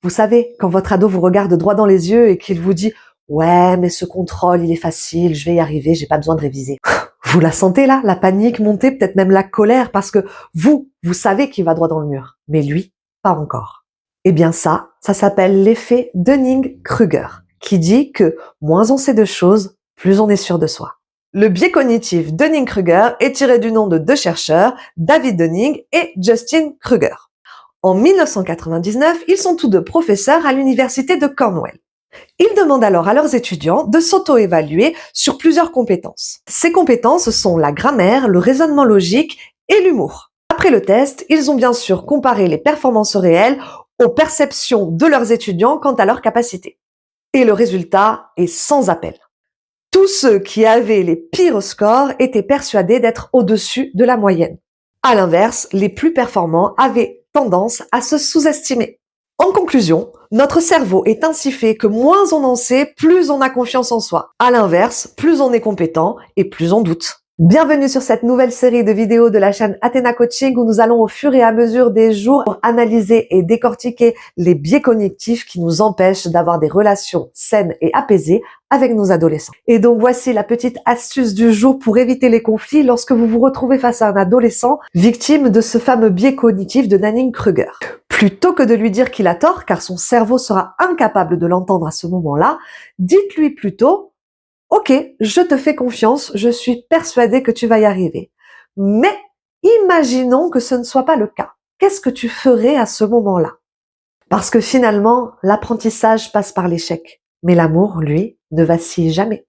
Vous savez, quand votre ado vous regarde droit dans les yeux et qu'il vous dit « Ouais, mais ce contrôle, il est facile, je vais y arriver, j'ai pas besoin de réviser. » Vous la sentez là, la panique monter, peut-être même la colère, parce que vous savez qu'il va droit dans le mur, mais lui, pas encore. Eh bien ça s'appelle l'effet Dunning-Kruger, qui dit que moins on sait de choses, plus on est sûr de soi. Le biais cognitif Dunning-Kruger est tiré du nom de deux chercheurs, David Dunning et Justin Kruger. En 1999, ils sont tous deux professeurs à l'université de Cornell. Ils demandent alors à leurs étudiants de s'auto-évaluer sur plusieurs compétences. Ces compétences sont la grammaire, le raisonnement logique et l'humour. Après le test, ils ont bien sûr comparé les performances réelles aux perceptions de leurs étudiants quant à leurs capacités. Et le résultat est sans appel. Tous ceux qui avaient les pires scores étaient persuadés d'être au-dessus de la moyenne. À l'inverse, les plus performants avaient tendance à se sous-estimer. En conclusion, notre cerveau est ainsi fait que moins on en sait, plus on a confiance en soi. À l'inverse, plus on est compétent et plus on doute. Bienvenue sur cette nouvelle série de vidéos de la chaîne Athena Coaching où nous allons au fur et à mesure des jours analyser et décortiquer les biais cognitifs qui nous empêchent d'avoir des relations saines et apaisées avec nos adolescents. Et donc voici la petite astuce du jour pour éviter les conflits lorsque vous vous retrouvez face à un adolescent victime de ce fameux biais cognitif de Dunning-Kruger. Plutôt que de lui dire qu'il a tort, car son cerveau sera incapable de l'entendre à ce moment-là, dites-lui plutôt « Ok, je te fais confiance, je suis persuadée que tu vas y arriver. Mais imaginons que ce ne soit pas le cas. Qu'est-ce que tu ferais à ce moment-là ?» Parce que finalement, l'apprentissage passe par l'échec. Mais l'amour, lui, ne vacille jamais.